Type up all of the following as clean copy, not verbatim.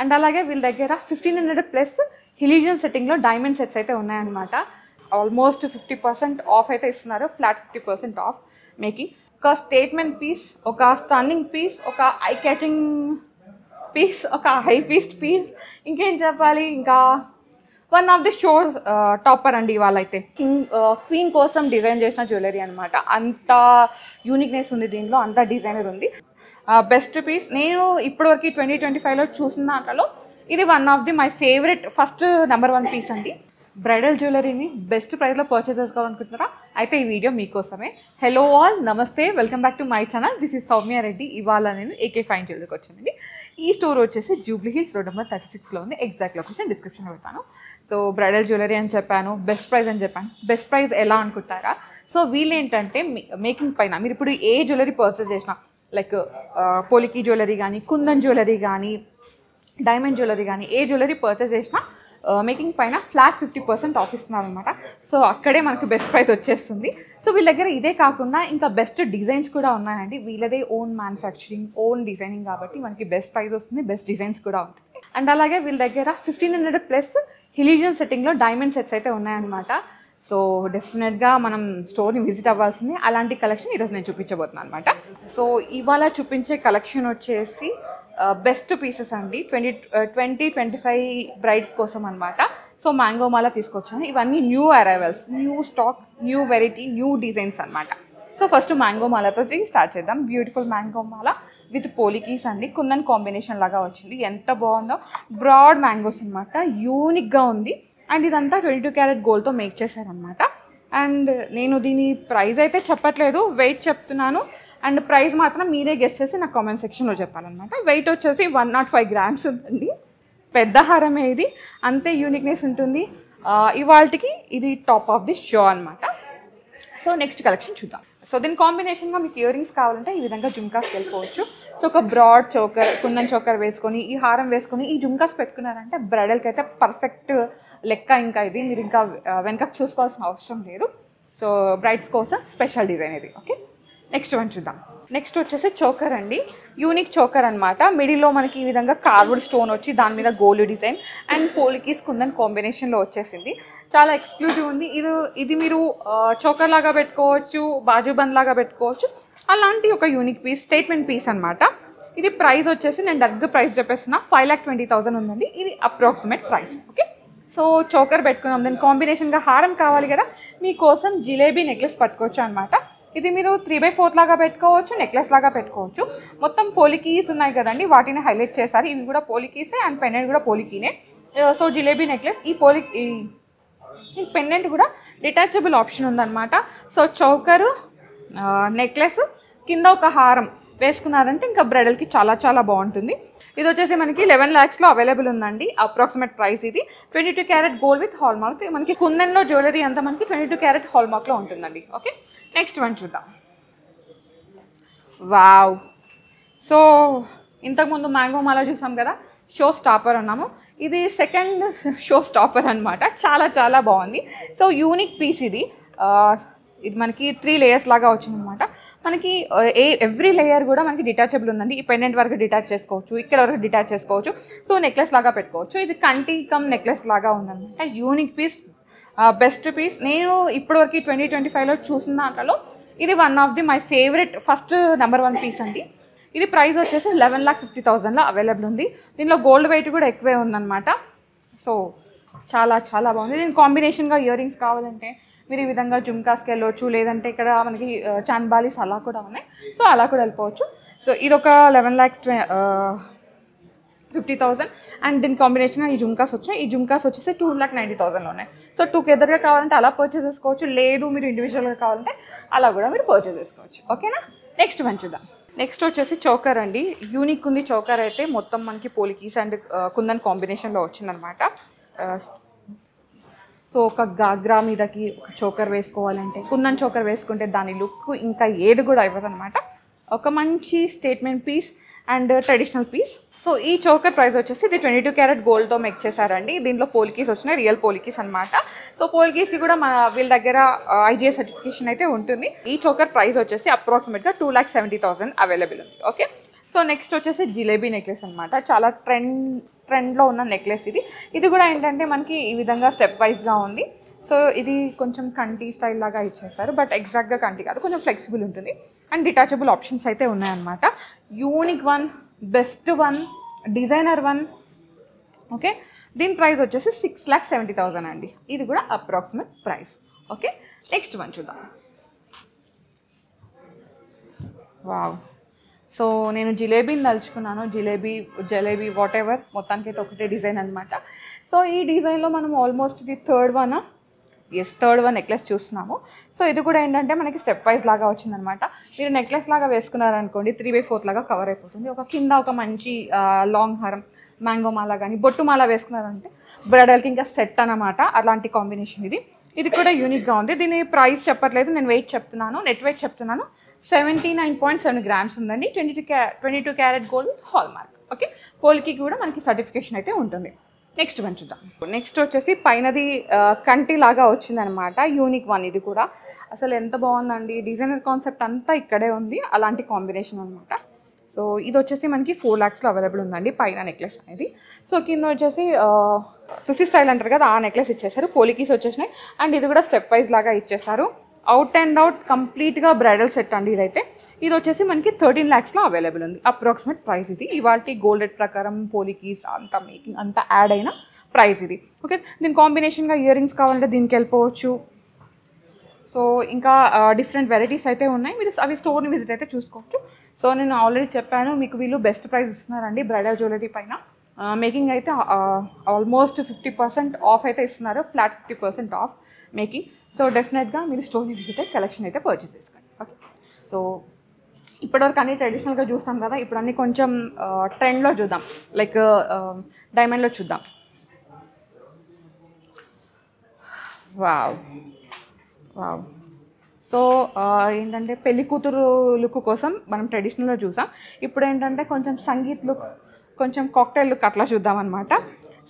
And అలాగే వీళ్ళ దగ్గర 1500 ప్లస్ హిలీజియన్ సెట్టింగ్లో డైమండ్ సెట్స్ అయితే ఉన్నాయన్నమాట. ఆల్మోస్ట్ 50% ఆఫ్ అయితే ఇస్తున్నారు, ఫ్లాట్ 50% ఆఫ్ మేకింగ్. ఒక స్టేట్మెంట్ పీస్, ఒక స్టన్నింగ్ పీస్, ఒక ఐ క్యాచింగ్ పీస్, ఒక హై పీస్ట్ పీస్, ఇంకేం చెప్పాలి, ఇంకా one of the show topper అండి ఇవాళ అయితే. క్వీన్ కోసం డిజైన్ చేసిన జ్యువెలరీ అనమాట. అంత యూనిక్నెస్ ఉంది దీనిలో, అంత డిజైనర్ ఉంది. బెస్ట్ పీస్ నేను ఇప్పటివరకు 2025లో చూసిన దాంట్లో ఇది one of the my favourite first number 1 piece అండి. బ్రైడల్ జ్యువెలరీని బెస్ట్ ప్రైస్లో పర్చేస్ చేసుకోవాలనుకుంటున్నారా? అయితే ఈ వీడియో మీకోసమే. హలో ఆల్, నమస్తే, welcome back to my channel. This is Soumya Reddy. ఇవాళ నేను AK ఫైన్ జ్యువెలరీకి వచ్చానండి. ఈ స్టోర్ వచ్చేసి జూబ్లీ హిల్స్ రోడ్ నెంబర్ 36లో ఉంది. ఎగ్జాక్ట్ లొకేషన్ డిస్క్రిప్షన్లో పెడతాను. సో బ్రైడల్ జ్యువెలరీ అని చెప్పాను, బెస్ట్ ప్రైస్ అని చెప్పాను. బెస్ట్ ప్రైస్ ఎలా అనుకుంటారా? సో వీళ్ళు ఏంటంటే మేకింగ్ పైన మీరు ఇప్పుడు ఏ జ్యువెలరీ పర్చేస్ చేసినా, లైక్ పోలికి జ్యువెలరీ కానీ, కుందన్ జ్యువెలరీ కానీ, డైమండ్ జ్యువెలరీ కానీ, ఏ జ్యువెలరీ పర్చేస్ చేసినా మేకింగ్ పైన ఫ్లాట్ 50% ఆఫ్ ఇస్తున్నారు అనమాట. సో అక్కడే మనకు బెస్ట్ ప్రైస్ వచ్చేస్తుంది. సో వీళ్ళ దగ్గర ఇదే కాకుండా ఇంకా బెస్ట్ డిజైన్స్ కూడా ఉన్నాయండి. వీళ్ళదే ఓన్ మ్యానుఫ్యాక్చరింగ్, ఓన్ డిజైనింగ్ కాబట్టి మనకి బెస్ట్ ప్రైస్ వస్తుంది, బెస్ట్ డిజైన్స్ కూడా ఉంటాయి. అండ్ అలాగే వీళ్ళ దగ్గర 1500 ప్లస్ హిలీజియన్ సెట్టింగ్లో డైమండ్ సెట్స్ అయితే ఉన్నాయన్నమాట. సో డెఫినెట్గా మనం స్టోర్ని విజిట్ అవ్వాల్సింది. అలాంటి కలెక్షన్ ఈరోజు నేను చూపించబోతున్నాను అనమాట. సో ఇవాళ చూపించే కలెక్షన్ వచ్చేసి బెస్ట్ పీసెస్ అండి. 2025 బ్రైడ్స్ కోసం అనమాట. సో మ్యాంగో మాల తీసుకొచ్చాను. ఇవన్నీ new arrivals, new stock, new variety, new designs అనమాట. సో ఫస్ట్ మ్యాంగో మాలతో స్టార్ట్ చేద్దాం. బ్యూటిఫుల్ మ్యాంగో మాల విత్ పోలికీస్ అండి. కుందన్ కాంబినేషన్ లాగా వచ్చింది. ఎంత బాగుందో. బ్రాడ్ మ్యాంగోస్ అనమాట, యూనిక్గా ఉంది. అండ్ ఇదంతా 22 క్యారెట్ గోల్డ్తో మేక్ చేశారనమాట. అండ్ నేను దీని ప్రైస్ అయితే చెప్పట్లేదు, వెయిట్ చెప్తున్నాను. అండ్ ప్రైస్ మాత్రం మీరే గెస్ చేసి నాకు కామెంట్ సెక్షన్లో చెప్పాలన్నమాట. వెయిట్ వచ్చేసి 105 గ్రామ్స్ ఉందండి. పెద్ద హారమే ఇది, అంతే యూనిక్నెస్ ఉంటుంది. ఇవాళకి ఇది టాప్ ఆఫ్ ది షో అనమాట. సో నెక్స్ట్ కలెక్షన్ చూద్దాం. సో దీని కాంబినేషన్గా మీకు ఇయర్ రింగ్స్ కావాలంటే ఈ విధంగా జుమ్కాస్కి వెళ్ళిపోవచ్చు. సో ఒక బ్రాడ్ చోకర్, కుందన్ చోకర్ వేసుకొని, ఈ హారం వేసుకొని ఈ జుమ్కాస్ పెట్టుకున్నారంటే బ్రైడల్కి అయితే పర్ఫెక్ట్ లెక్క. ఇంకా ఇది మీరు ఇంకా వెనక చూసుకోవాల్సిన అవసరం లేదు. సో బ్రైడ్స్ కోసం స్పెషల్ డిజైన్ ఇది. ఓకే, నెక్స్ట్ వన్ చూద్దాం. నెక్స్ట్ వచ్చేసి చోకర్ అండి. యూనిక్ చోకర్ అనమాట. మిడిల్లో మనకి ఈ విధంగా కార్వుడ్ స్టోన్ వచ్చి దాని మీద గోల్డ్ డిజైన్ అండ్ పోలికీస్ కుందన్ కాంబినేషన్లో వచ్చేసింది. చాలా ఎక్స్క్లూజివ్ ఉంది. ఇది మీరు చోకర్ లాగా పెట్టుకోవచ్చు, బాజుబంద్ లాగా పెట్టుకోవచ్చు. అలాంటి ఒక యూనిక్ పీస్, స్టేట్మెంట్ పీస్ అనమాట. ఇది ప్రైస్ వచ్చేసి నేను డైరెక్ట్ ప్రైస్ చెప్పేస్తున్నా, 5,20,000 ఉందండి. ఇది approximate price. Okay, so choker పెట్టుకున్నాం. దాని కాంబినేషన్గా హారం కావాలి కదా, మీకోసం జిలేబీ నెక్లెస్ పట్టుకోవచ్చు అనమాట. ఇది మీరు 3/4 లాగా పెట్టుకోవచ్చు, నెక్లెస్ లాగా పెట్టుకోవచ్చు. మొత్తం పోలికీస్ ఉన్నాయి కదండి, వాటిని హైలైట్ చేశారు. ఇవి కూడా పోలికీసే అండ్ పెండెంట్ కూడా పోలికీనే. సో జిలేబీ నెక్లెస్, ఈ పెండెంట్ కూడా డిటాచబుల్ ఆప్షన్ ఉందన్నమాట. సో చౌకరు, నెక్లెస్, కింద ఒక హారం వేసుకున్నారంటే ఇంకా బ్రైడల్కి చాలా చాలా బాగుంటుంది. ఇది వచ్చేసి మనకి 11 lakhsలో అవైలబుల్ ఉందండి. అప్రాక్సిమేట్ ప్రైస్ ఇది. 22 carat gold with hall mark. మనకి కుందన్లో జ్యువెలరీ అంతా మనకి 22 క్యారెట్ హాల్ మార్క్లో ఉంటుందండి. ఓకే, నెక్స్ట్ వన్ చూద్దాం. వావ్, సో ఇంతకుముందు మ్యాంగో మాల చూసాం కదా, షో స్టాపర్ అన్నాము. ఇది సెకండ్ షో స్టాపర్ అనమాట. చాలా చాలా బాగుంది. సో యూనిక్ పీస్ ఇది. ఇది మనకి 3 లేయర్స్ లాగా వచ్చిందనమాట. మనకి ఎవ్రీ లేయర్ కూడా మనకి డిటాచబుల్ ఉందండి. ఈ పెండెంట్ వరకు డిటాచ్ చేసుకోవచ్చు, ఇక్కడ వరకు డిటాచ్ చేసుకోవచ్చు. సో నెక్లెస్ లాగా పెట్టుకోవచ్చు. ఇది కంటి కమ్ నెక్లెస్ లాగా ఉందన్నమాట. Unique piece, best piece. నేను ఇప్పటివరకు 2025లో చూసిన దాంట్లో ఇది one of the my favourite first number 1 piece అండి. ఇది ప్రైస్ వచ్చేసి 11,50,000లో అవైలబుల్ ఉంది. దీనిలో గోల్డ్ వెయిట్ కూడా ఎక్కువే ఉందన్నమాట. సో చాలా చాలా బాగుంది. దీని కాంబినేషన్గా ఇయర్ రింగ్స్ కావాలంటే మీరు ఈ విధంగా జుమ్కాస్కి వెళ్ళవచ్చు, లేదంటే ఇక్కడ మనకి చాన్బాలీస్ అలా కూడా ఉన్నాయి. సో అలా కూడా వెళ్ళిపోవచ్చు. సో ఇది ఒక 11,50,000 అండ్ దీని కాంబినేషన్గా ఈ జుమ్కాస్ వచ్చాయి. ఈ జుమ్కాస్ వచ్చేసి 2,90,000లో ఉన్నాయి. సో టుగెదర్గా కావాలంటే అలా పర్చేస్ చేసుకోవచ్చు, లేదు మీరు ఇండివిజువల్గా కావాలంటే అలా కూడా మీరు పర్చేస్ చేసుకోవచ్చు. ఓకేనా, నెక్స్ట్ వన్ చూద్దాం. నెక్స్ట్ వచ్చేసి చోకర్ అండి. యూనిక్ ఉంది చోకర్ అయితే. మొత్తం మనకి పోలికీస్ అండ్ కుందన్ కాంబినేషన్లో వచ్చిందనమాట. సో ఒక గాగ్రా మీదకి ఒక చోకర్ వేసుకోవాలంటే, కుందన్ చోకర్ వేసుకుంటే దాని లుక్ ఇంకా ఏది కూడా ఇవ్వదనమాట. ఒక మంచి statement piece and traditional piece. So ఈ చోకర్ ప్రైస్ వచ్చేసి ఇది 22 క్యారెట్ గోల్డ్తో మేక్ చేశారండి. దీంట్లో పోలికీస్ వచ్చినాయి, రియల్ పోలికీస్ అనమాట. సో పోలికీస్కి కూడా మన వీళ్ళ దగ్గర IGI సర్టిఫికేషన్ అయితే ఉంటుంది. ఈ చోకర్ ప్రైస్ వచ్చేసి అప్రాక్సిమేట్గా 2,70,000 అవైలబుల్ ఉంది. ఓకే, సో నెక్స్ట్ వచ్చేసి జిలేబీ నెక్లెస్ అనమాట. చాలా ట్రెండ్లో ఉన్న నెక్లెస్ ఇది కూడా ఏంటంటే మనకి ఈ విధంగా స్టెప్ వైజ్గా ఉంది. సో ఇది కొంచెం కంటి స్టైల్ లాగా ఇచ్చేస్తారు, బట్ ఎగ్జాక్ట్గా కంటి కాదు, కొంచెం ఫ్లెక్సిబుల్ ఉంటుంది. అండ్ డిటాచబుల్ ఆప్షన్స్ అయితే ఉన్నాయన్నమాట. Unique one, best one, designer one. Okay, దీని ప్రైస్ వచ్చేసి 6,70,000 అండి. ఇది కూడా approximate price. Okay, next one చూద్దాం. వావ్, సో నేను జిలేబీని తలుచుకున్నాను. జలేబీ వాట్ ఎవర్, మొత్తానికైతే ఒకటే డిజైన్ అనమాట. సో ఈ డిజైన్లో మనం ఆల్మోస్ట్ ఇది థర్డ్ వన్ నెక్లెస్ చూస్తున్నాము. సో ఇది కూడా ఏంటంటే మనకి స్టెప్ వైజ్ లాగా వచ్చిందనమాట. మీరు నెక్లెస్ లాగా వేసుకున్నారనుకోండి 3/4 లాగా కవర్ అయిపోతుంది. ఒక కింద ఒక మంచి లాంగ్ హారం, మ్యాంగో మాల కానీ బొట్టు మాల వేసుకున్నారంటే బ్రైడల్కి ఇంకా సెట్ అనమాట. అలాంటి కాంబినేషన్ ఇది కూడా యూనిక్గా ఉంది. దీని ప్రైస్ చెప్పట్లేదు, నేను వెయిట్ చెప్తున్నాను, నెట్ వెయిట్ చెప్తున్నాను. 79.7 grams ఉందండి. 22 carat gold hall mark. Okay, పోల్కి కూడా మనకి సర్టిఫికేషన్ అయితే ఉంటుంది. నెక్స్ట్ వన్ చూద్దాం. నెక్స్ట్ వచ్చేసి పైనది కంటి లాగా వచ్చిందనమాట. Unique one. ఇది కూడా అసలు ఎంత బాగుందండి. డిజైనర్ కాన్సెప్ట్ అంతా ఇక్కడే ఉంది, అలాంటి కాంబినేషన్ అనమాట. సో ఇది వచ్చేసి మనకి 4 lakhsలో అవైలబుల్ ఉందండి పైన నెక్లెస్ అనేది. సో కింద వచ్చేసి తుసి స్టైల్ అంటారు కదా, ఆ నెక్లెస్ ఇచ్చేసారు. పోలికీస్ వచ్చేసినాయి. అండ్ ఇది కూడా స్టెప్ వైజ్ లాగా ఇచ్చేసారు. అవుట్ కంప్లీట్గా బ్రైడల్ సెట్ అండి ఇదైతే. ఇది వచ్చేసి మనకి 13 lakhsలో అవైలబుల్ ఉంది. అప్రాక్సిమేట్ ప్రైస్ ఇది. ఇవాళ గోల్డ్ రేట్ ప్రకారం పోలికీస్ అంతా మేకింగ్ అంతా యాడ్ అయిన ప్రైస్ ఇది. ఓకే, దీని కాంబినేషన్గా ఇయర్ రింగ్స్ కావాలంటే దీనికి వెళ్ళిపోవచ్చు. సో ఇంకా డిఫరెంట్ వెరైటీస్ అయితే ఉన్నాయి, మీరు అవి స్టోర్ని విజిట్ అయితే చూసుకోవచ్చు. సో నేను ఆల్రెడీ చెప్పాను మీకు, వీళ్ళు బెస్ట్ ప్రైస్ ఇస్తున్నారండి బ్రైడల్ జ్యువెలరీ పైన. మేకింగ్ అయితే ఆల్మోస్ట్ 50% ఆఫ్ అయితే ఇస్తున్నారు, ఫ్లాట్ 50% ఆఫ్ మేకింగ్. సో డెఫినెట్గా మీరు స్టోర్ని విజిట్ అయితే కలెక్షన్ అయితే పర్చేస్ చేసుకోండి. ఓకే, సో ఇప్పటివరకు అన్ని ట్రెడిషనల్గా చూస్తాం కదా, ఇప్పుడు అన్నీ కొంచెం ట్రెండ్లో చూద్దాం, లైక్ డైమండ్లో చూద్దాం. వావ్, సో ఏంటంటే పెళ్లి కూతురు లుక్ కోసం మనం ట్రెడిషనల్గా చూసాం. ఇప్పుడు ఏంటంటే కొంచెం సంగీత్ లుక్, కొంచెం కాక్టైల్ లుక్ అట్లా చూద్దాం అనమాట.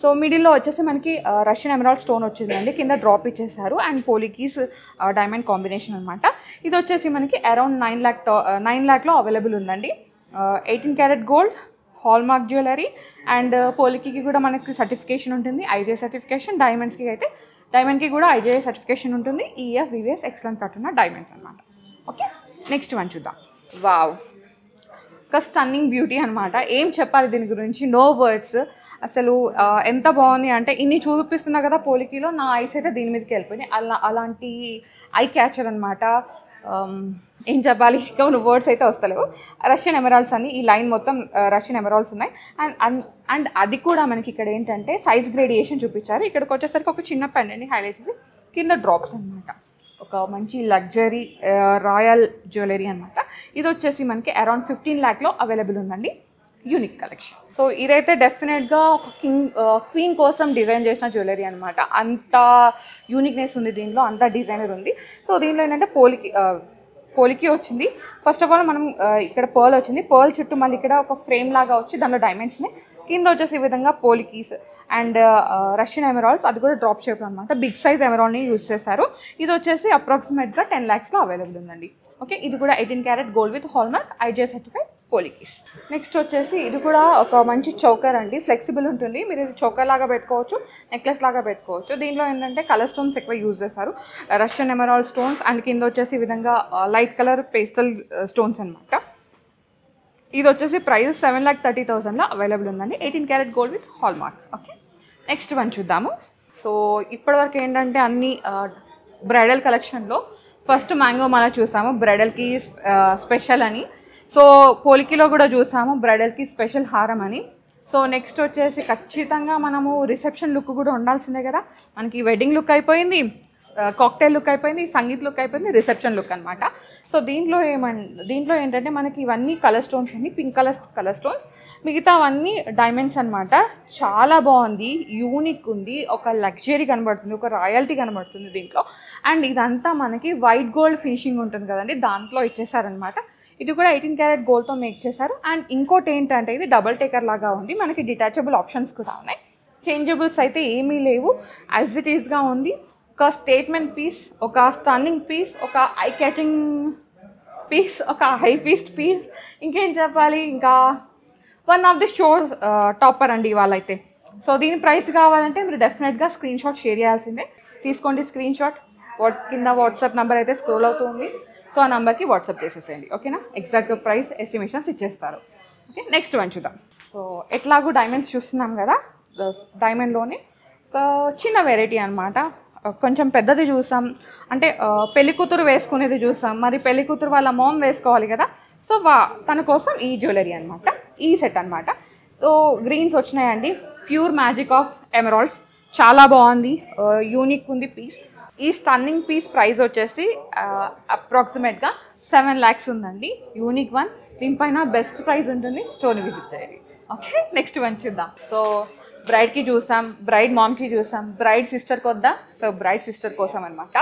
సో మిడిల్లో వచ్చేసి మనకి రష్యన్ ఎమరాల్డ్ స్టోన్ వచ్చిందండి, కింద డ్రాప్ ఇచ్చేసారు. అండ్ పోలికీస్ డైమండ్ కాంబినేషన్ అనమాట. ఇది వచ్చేసి మనకి అరౌండ్ 9 lakhలో అవైలబుల్ ఉందండి. 18 carat gold hall mark jewellery. And పోలికీకి కూడా మనకి సర్టిఫికేషన్ ఉంటుంది, ఐజే సర్టిఫికేషన్. డైమండ్కి కూడా ఐజే సర్టిఫికేషన్ ఉంటుంది. ఈఎఫ్ వివిఎస్ ఎక్సలెంట్ కట్టున్న డైమండ్స్ అనమాట. ఓకే, నెక్స్ట్ వన్ చూద్దాం. వావ్, ఒక స్టన్నింగ్ బ్యూటీ అనమాట. ఏం చెప్పాలి దీని గురించి, నో వర్డ్స్. అసలు ఎంత బాగుంది అంటే, ఇన్ని చూపిస్తున్నా కదా పోలికీలో, నా ఐస్ అయితే దీని మీదకి వెళ్ళిపోయినాయి. అలాంటి ఐ క్యాచర్ అనమాట. ఏం చెప్పాలి, కొన్ని వర్డ్స్ అయితే వస్తలేవు. రష్యన్ ఎమరాల్డ్స్ అని ఈ లైన్ మొత్తం రష్యన్ ఎమరాల్డ్స్ ఉన్నాయి. అండ్ అది కూడా మనకి ఇక్కడ ఏంటంటే సైజ్ గ్రేడియేషన్ చూపించారు. ఇక్కడికి వచ్చేసరికి ఒక చిన్న పెండెంట్ని హైలైట్ చేసి కింద డ్రాప్స్ అనమాట. ఒక మంచి లగ్జరీ రాయల్ జ్యువెలరీ అనమాట. ఇది వచ్చేసి మనకి అరౌండ్ 15 lakhలో అవైలబుల్ ఉందండి. Unique collection. సో ఇదైతే డెఫినెట్గా ఒక క్వీన్ కోసం డిజైన్ చేసిన జ్యువెలరీ అనమాట. అంత యూనిక్నెస్ ఉంది దీనిలో, అంత డిజైనర్ ఉంది. సో దీనిలో ఏంటంటే పోలికి వచ్చింది. ఫస్ట్ ఆఫ్ ఆల్ మనం ఇక్కడ పర్ల్ వచ్చింది, పర్ల్ చుట్టూ మళ్ళీ ఇక్కడ ఒక ఫ్రేమ్ లాగా వచ్చి దానిలో డైమండ్స్ని, కింద వచ్చేసి ఈ విధంగా పోలికీస్ అండ్ రష్యన్ ఎమరాల్డ్స్, అది కూడా డ్రాప్ షేప్ అనమాట. బిగ్ సైజ్ ఎమరాల్డ్ని యూజ్ చేశారు. ఇది వచ్చేసి అప్రాక్సిమేట్గా 10 lakhsలో అవైలబుల్ ఉందండి. ఓకే, ఇది కూడా 18 carat gold with hall mark IJ certified పోలికీస్. నెక్స్ట్ వచ్చేసి ఇది కూడా ఒక మంచి చౌకర్ అండి, ఫ్లెక్సిబుల్ ఉంటుంది. మీరు ఇది చౌకర్ లాగా పెట్టుకోవచ్చు, నెక్లెస్ లాగా పెట్టుకోవచ్చు. దీనిలో ఏంటంటే కలర్ స్టోన్స్ ఎక్కువ యూజ్ చేస్తారు, రష్యన్ ఎమరాల్డ్ స్టోన్స్. అండ్ కింద వచ్చేసి ఈ విధంగా లైట్ కలర్ పేస్టల్ స్టోన్స్ అనమాట. ఇది వచ్చేసి ప్రైస్ 7,30,000లో అవైలబుల్ ఉందండి. 18 carat gold with hall mark. Okay, next one చూద్దాము. సో ఇప్పటివరకు ఏంటంటే అన్ని బ్రైడల్ కలెక్షన్లో ఫస్ట్ మ్యాంగో మాల చూసాము, బ్రైడల్కి స్పెషల్ అని. సో పోలికీలో కూడా చూసాము బ్రైడల్కి స్పెషల్ హారం అని. సో నెక్స్ట్ వచ్చేసి ఖచ్చితంగా మనము రిసెప్షన్ లుక్ కూడా ఉండాల్సిందే కదా. మనకి వెడ్డింగ్ లుక్ అయిపోయింది, కాక్టైల్ లుక్ అయిపోయింది, సంగీత్ లుక్ అయిపోయింది, రిసెప్షన్ లుక్ అనమాట. సో దీంట్లో ఏంటంటే మనకి ఇవన్నీ కలర్ స్టోన్స్ అండి, పింక్ కలర్ స్టోన్స్, మిగతా అవన్నీ డైమండ్స్ అనమాట. చాలా బాగుంది, యూనిక్ ఉంది, ఒక లగ్జరీ కనబడుతుంది, ఒక రాయల్టీ కనబడుతుంది దీంట్లో. అండ్ ఇదంతా మనకి వైట్ గోల్డ్ ఫినిషింగ్ ఉంటుంది కదండి, దాంట్లో ఇచ్చేసారనమాట. ఇది కూడా 18 క్యారెట్ గోల్డ్తో మేక్ చేశారు. అండ్ ఇంకోటి ఏంటంటే ఇది డబల్ టేకర్ లాగా ఉంది, మనకి డిటాచబుల్ ఆప్షన్స్ కూడా ఉన్నాయి. చేంజబుల్స్ అయితే ఏమీ లేవు, యాజ్ ఇట్ ఈస్గా ఉంది. ఒక స్టేట్మెంట్ పీస్, ఒక స్టన్నింగ్ పీస్, ఒక ఐ క్యాచింగ్ పీస్, ఒక హై పీస్ట్ పీస్, ఇంకేం చెప్పాలి, ఇంకా one of the show topper అండి ఇవాళ అయితే. సో దీని ప్రైస్ కావాలంటే మీరు డెఫినెట్గా స్క్రీన్ షాట్ షేర్ చేయాల్సిందే. తీసుకోండి స్క్రీన్ షాట్. కింద వాట్సాప్ నెంబర్ అయితే స్క్రోల్ అవుతుంది. సో ఆ నెంబర్కి వాట్సాప్ చేసేసేయండి. ఓకేనా? ఎగ్జాక్ట్ ప్రైస్ ఎస్టిమేషన్స్ ఇచ్చేస్తారు. ఓకే, నెక్స్ట్ వన్ చూద్దాం. సో ఎట్లాగూ డైమండ్స్ చూస్తున్నాం కదా, డైమండ్లోనే ఒక చిన్న వెరైటీ అనమాట. కొంచెం పెద్దది చూసాం, అంటే పెళ్లి కూతురు వేసుకునేది చూసాం. మరి పెళ్లి కూతురు వాళ్ళ మామ్ వేసుకోవాలి కదా, సో తన కోసం ఈ జ్యువెలరీ అనమాట, ఈ సెట్ అనమాట. సో గ్రీన్స్ వచ్చినాయండి, ప్యూర్ మ్యాజిక్ ఆఫ్ ఎమరాల్డ్స్. చాలా బాగుంది, యూనిక్ ఉంది పీస్. ఈ స్టన్నింగ్ పీస్ ప్రైస్ వచ్చేసి అప్రాక్సిమేట్గా 7 lakhs ఉందండి. Unique one. దీనిపైన బెస్ట్ ప్రైస్ ఉంటుంది. స్టోర్ని విజిట్ చేయాలి. ఓకే, నెక్స్ట్ వన్ చూద్దాం. సో బ్రైడ్కి చూసాం, బ్రైడ్ మామ్కి చూసాం, బ్రైడ్ సిస్టర్కి వద్దా, సో బ్రైడ్ సిస్టర్ కోసం అనమాట.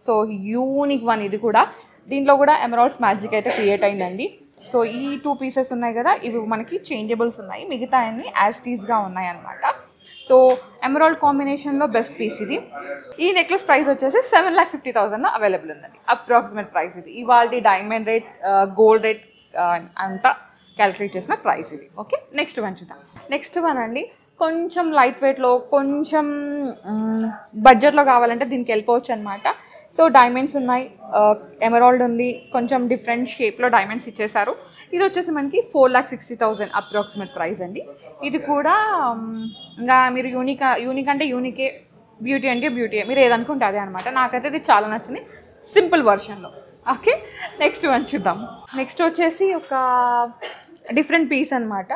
సో యూనిక్ వన్ ఇది కూడా. దీంట్లో కూడా ఎమరాల్డ్స్ మ్యాజిక్ అయితే క్రియేట్ అయిందండి. సో ఈ 2 pieces ఉన్నాయి కదా, ఇవి మనకి చేంజబుల్స్ ఉన్నాయి, మిగతా అన్ని యాజ్ టీస్గా ఉన్నాయి అనమాట. సో ఎమరాల్డ్ కాంబినేషన్లో బెస్ట్ పీస్ ఇది. ఈ నెక్లెస్ ప్రైస్ వచ్చేసి 7,50,000 అవైలబుల్ ఉందండి. అప్రాక్సిమేట్ ప్రైస్ ఇది. ఇవాళ డైమండ్ రేట్, గోల్డ్ రేట్ అంతా క్యాలిక్యులేట్ చేసిన ప్రైస్ ఇది. ఓకే, నెక్స్ట్ వన్ చూద్దాం. నెక్స్ట్ వన్ అండి, కొంచెం లైట్ వెయిట్లో, కొంచెం బడ్జెట్లో కావాలంటే దీనికి వెళ్ళిపోవచ్చు అనమాట. సో డైమండ్స్ ఉన్నాయి, ఎమరాల్డ్ ఉంది, కొంచెం డిఫరెంట్ షేప్లో డైమండ్స్ ఇచ్చేసారు. ఇది వచ్చేసి మనకి 4,60,000 అప్రాక్సిమేట్ ప్రైస్ అండి. ఇది కూడా ఇంకా మీరు యూనిక్ అంటే యూనికే, బ్యూటీ అంటే బ్యూటీ, మీరు ఏదనుకుంటే అదే అనమాట. నాకైతే ఇది చాలా నచ్చింది సింపుల్ వర్షన్లో. ఓకే, నెక్స్ట్ వన్ చూద్దాం. నెక్స్ట్ వచ్చేసి ఒక డిఫరెంట్ పీస్ అనమాట.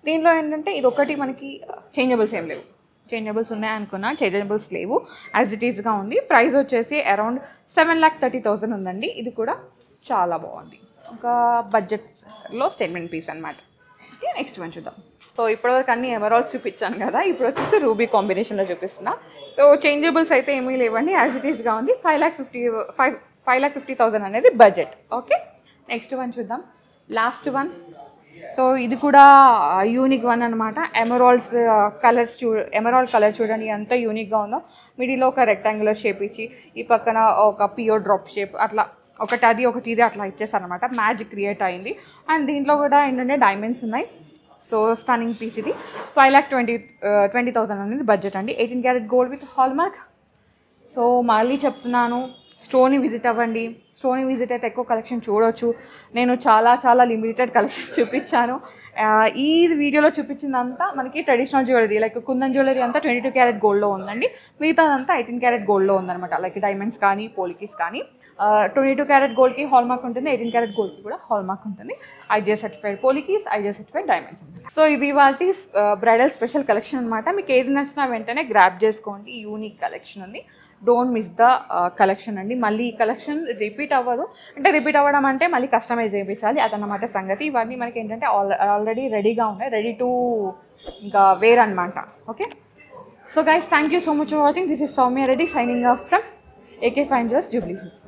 దీనిలో ఏంటంటే ఇది ఒకటి మనకి చేంజబుల్స్ ఏం లేవు, చేంజబుల్స్ ఉన్నాయనుకున్నా చేంజబుల్స్ లేవు, యాజ్ ఇట్ ఈస్గా ఉంది. ప్రైస్ వచ్చేసి అరౌండ్ 7,30,000 ఉందండి. ఇది కూడా చాలా బాగుంది, ఒక బడ్జెట్లో స్టేట్మెంట్ పీస్ అనమాట. నెక్స్ట్ వన్ చూద్దాం. సో ఇప్పటివరకు అన్ని ఎమరాల్డ్స్ చూపించాను కదా, ఇప్పుడు వచ్చేసి రూబీ కాంబినేషన్లో చూపిస్తున్నా. సో చేంజబుల్స్ అయితే ఏమీ లేవండి, యాజ్ ఇట్ ఈస్గా ఉంది. 5,50,000 అనేది బడ్జెట్. ఓకే, నెక్స్ట్ వన్ చూద్దాం. Last one. సో ఇది కూడా యూనిక్ వన్ అనమాట. ఎమరాల్డ్స్ కలర్స్ ఎమరాల్డ్ కలర్ చూడండి ఎంత యూనిక్గా ఉందో. మిడిల్లో ఒక రెక్టాంగులర్ షేప్ ఇచ్చి, ఈ పక్కన ఒక పియో డ్రాప్ షేప్, అట్లా ఒకటి అది ఒకటి ఇది అట్లా ఇచ్చేసారనమాట. మ్యాజిక్ క్రియేట్ అయింది. అండ్ దీంట్లో కూడా ఏంటంటే డైమండ్స్ ఉన్నాయి. సో స్టన్నింగ్ పీస్ ఇది. 5,20,000 అనేది బడ్జెట్ అండి. 18 carat gold with hallmark. So మళ్ళీ చెప్తున్నాను, స్టోర్ని విజిట్ అవ్వండి. స్టోర్ని విజిట్ అయితే ఎక్కువ కలెక్షన్ చూడవచ్చు. నేను చాలా లిమిటెడ్ కలెక్షన్ చూపించాను. ఈ వీడియోలో చూపించిందంతా మనకి traditional jewellery, like kundan jewellery అంతా 22 క్యారెట్ గోల్డ్లో ఉందండి. మిగతాదంతా 18 క్యారెట్ గోల్డ్లో ఉందన్నమాట. లైక్ డైమండ్స్ కానీ, పోలికీస్ కానీ. 22 క్యారెట్ గోల్డ్కి హాల్మార్క్ ఉంటుంది, 18 క్యారెట్ గోల్డ్కి కూడా హాల్మార్క్ ఉంటుంది. ఐజే సర్టిఫైడ్ పోలికీస్, ఐజే సర్టిఫైడ్ డైమండ్స్. సో ఇది వాటి బ్రైడల్ స్పెషల్ కలెక్షన్ అనమాట. మీకు ఏది నచ్చినా వెంటనే గ్రాప్ చేసుకోండి. యూనిక్ కలెక్షన్ ఉంది. డోంట్ మిస్ ద కలెక్షన్ అండి. మళ్ళీ ఈ కలెక్షన్ రిపీట్ అవ్వదు. అంటే రిపీట్ అవ్వడం అంటే మళ్ళీ కస్టమైజ్ చేయించాలి, అదన్నమాట సంగతి. ఇవన్నీ మనకి ఏంటంటే ఆల్రెడీ రెడీగా ఉన్నాయి, రెడీ టు ఇంకా వేర్ అనమాట. Okay, so guys, thank you so much for watching. This is Soumya Reddy signing off from AK Fine Jewellers, Jubilee Hills.